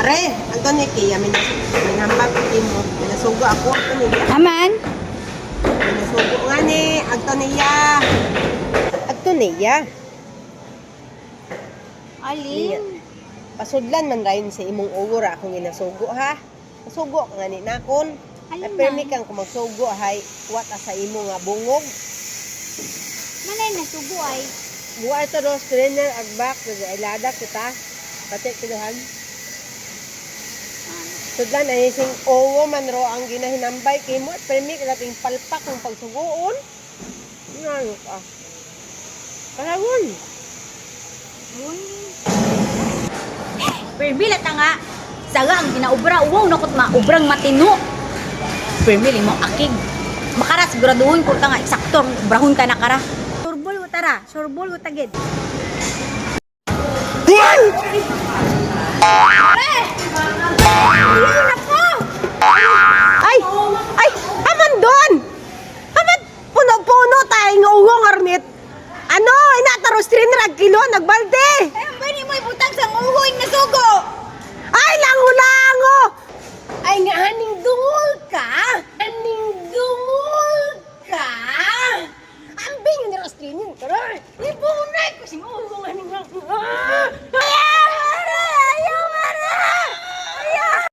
Are, Anton ni Kia, minambag mo. Minasugo ako, Anton niya. Aman? Minasugo nga ni, Anton niya. Anton niya. Alin? Pasudlan man rayon sa imong ugora akong ginasugo ha. Masugo ka nga ni nakon. Alin Ay permi man? kang kung magsugo hay wat sa imo nga bungog. Manay nasugo ay. Buwa ito dos trainer agbak ay lada kita. Pati kiluhan. Sudlan ay sing owo man ro ang ginahinambay kay mo permi ka lating palpak ng pagsugoon. Ano ka? Kahawon. Uy. Permila ta nga. Saga ang ginaubra. Wow, nakot maubrang matino. Permili mo akig. Makara, siguraduhon ko ta nga. Eksaktor, brahon ka na kara. Surbol ko tara. Surbol ko tagid. Ay! Ay! Aman doon! Aman! Puno-puno tayo ng ungong arnit! Ano? Inataros trainer ag kilo, nagbalde!